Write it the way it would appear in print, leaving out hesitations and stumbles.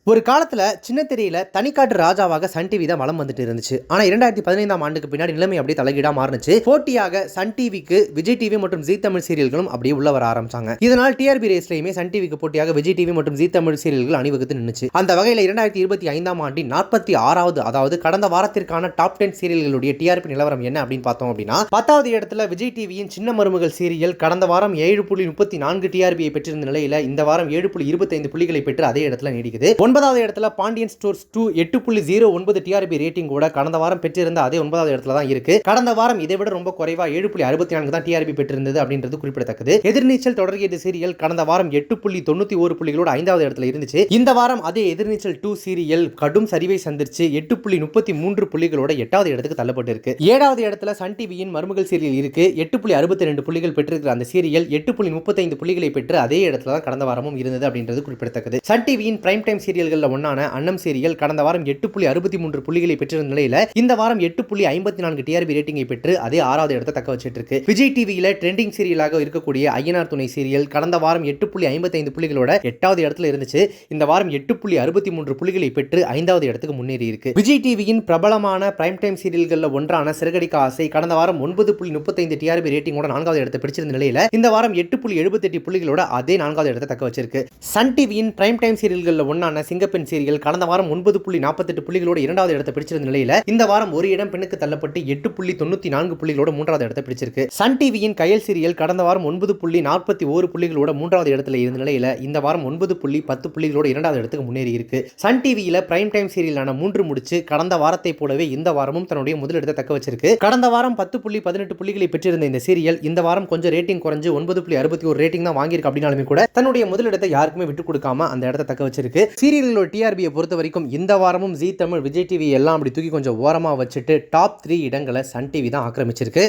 ஒரு காலத்துல சின்ன திரையில தனிக்காட்டு ராஜாவாக சன் டிவி தான் வலம் வந்துட்டு இருந்துச்சு. ஆனா 2015ஆம் ஆண்டுக்கு பின்னாடி நிலைமை அப்படியே தலைகீழா மாறுனுச்சு. போட்டியாக சன் டிவிக்கு விஜய் டிவி மற்றும் ஜீ தமிழ் சீரியல்களும் அப்படியே உள்ள வர ஆரம்பிச்சாங்க. இதனால் டிஆர்பி ரேஸ்லயுமே சன் டிவிக்கு போட்டியாக விஜய் டிவி மற்றும் ஜீ தமிழ் சீரியல்கள் அணிவகுத்து நின்னுச்சு. அந்த வகையில 2025ஆம் ஆண்டின் 46வது அதாவது கடந்த வாரத்திற்கான டாப் 10 சீரியல்களுடைய டிஆர்பி நிலவரம் என்ன அப்படின்னு பார்த்தோம் அப்படின்னா 10வது இடத்துல விஜய் டிவியின் சின்ன மருமகள் சீரியல் கடந்த வாரம் 7.34 டிஆர்பியை பெற்றிருந்த நிலையில இந்த வாரம் 7.25 புள்ளிகளை பெற்று அதே இடத்துல நீடிக்குது. 9வது இடத்துல பாண்டியன் ஸ்டோர்ஸ் 2 8.09 டிஆர்பி ரேட்டிங் கூட கடந்த வாரம் பெற்றிருந்த அதே 9வது இடத்துல தான் இருக்கு. கடந்த வாரம் இதை விட ரொம்ப குறைவா 7.64 தான் டிஆர்பி பெற்றிருந்தது அப்படின்றது குறிப்பிடத்தக்கது. எதிர்நீச்சல் தொடர்கிறது சீரியல் கடந்த வாரம் 8.91 புள்ளிகளோட 5வது இடத்துல இருந்துச்சு. இந்த வாரம் அதே எதிர்நீச்சல் 2 சீரியல் கடும் சரிவை சந்திச்சு 8.33 புள்ளிகளோட 8வது இடத்துக்கு தள்ளப்பட்டு இருக்கு. 7வது இடத்துல சன் டிவியின் மருமகள் சீரியல் இருக்கு. 8.62 புள்ளிகள் பெற்றிருக்கிற அந்த சீரியல் 8.35 புள்ளிகளை பெற்று அதே இடத்துல தான் கடந்த வாரமும் இருந்தது அப்படின்றது குறிப்பிடத்தக்கது. சன் டிவியின் பிரைம் டைம் சீரியல்கள் ஒன்னான அன்னம் சீரியல் கடந்த வாரம் 8.63 புள்ளிகளை பெற்றிருந்த நிலையில இந்த வாரம் 8.54 டிஆர்பி ரேட்டிங்கை பெற்று அதே 6வது இடத்தை தக்க வச்சிட்டு இருக்கு. விஜய் டிவியில ட்ரெண்டிங் சீரியலாக இருக்கக்கூடிய ஐயனார் துணை சீரியல் கடந்த வாரம் 8.55 புள்ளிகளோட 8வது இடத்துல இருந்துச்சு. இந்த வாரம் 8.63 புள்ளிகளை பெற்று 5வது இடத்துக்கு முன்னேறி இருக்கு. விஜய் டிவியின் பிரபலமான பிரைம் டைம் சீரியல்கள்ல ஒன்றான சிறகடிக்க ஆசை கடந்த வாரம் 9.35 டிஆர்பி ரேட்டிங்கோட 4வது இடத்தை பிடிச்சிருந்த நிலையில இந்த வாரம் 8.78 புள்ளிகளோட அதே 4வது இடத்தை தக்க வச்சிருக்கு. சன் டிவியின் பிரைம் டைம் சீரியல்கள்ல ஒன்னான சிங்கப்பெண் சீரியல் கடந்த வாரம் 9.48 புள்ளிகளோட 2வது இடத்தை பிடிச்சிருந்த நிலையில இந்த வாரம் ஒரு இடம் பெண்ணுக்கு தள்ளப்பட்டு 8.94 புள்ளிகளோட 3வது இடத்தை பிடிச்சிருக்கு. சன் டிவியின் கயல் சீரியல் கடந்த வாரம் 9.41 புள்ளிகளோட 3வது இடத்துல இருந்த நிலையில இந்த வாரம் 9.10 புள்ளிகளோட 2வது இடத்துக்கு முன்னேறி இருக்கு. சன் டிவியில பிரைம் டைம் சீரியலான 3 முடிச்சு கடந்த வாரத்தை போலவே இந்த வாரமும் தன்னுடைய முதலிடத்தை தக்க வச்சிருக்கு. கடந்த வாரம் 10.18 புள்ளிகளை பெற்றிருந்த இந்த சீரியல் இந்த வாரம் கொஞ்சம் ரேட்டிங் குறைஞ்சு 9.61 ரேட்டிங் தான் வாங்கியிருக்கு அப்படின்னாலுமே கூட தன்னுடைய முதலிடத்தை யாருக்குமே விட்டு கொடுக்காம அந்த இடத்தை தக்க வச்சிருக்கு. சீரியல்களோட டிஆர்பியை பொறுத்த வரைக்கும் இந்த வாரமும் ஜீ தமிழ் விஜய் டிவி எல்லாம் அப்படி தூக்கி கொஞ்சம் ஓரமா வச்சுட்டு டாப் 3 இடங்களை சன் டிவி தான் ஆக்கிரமிச்சிருக்கு.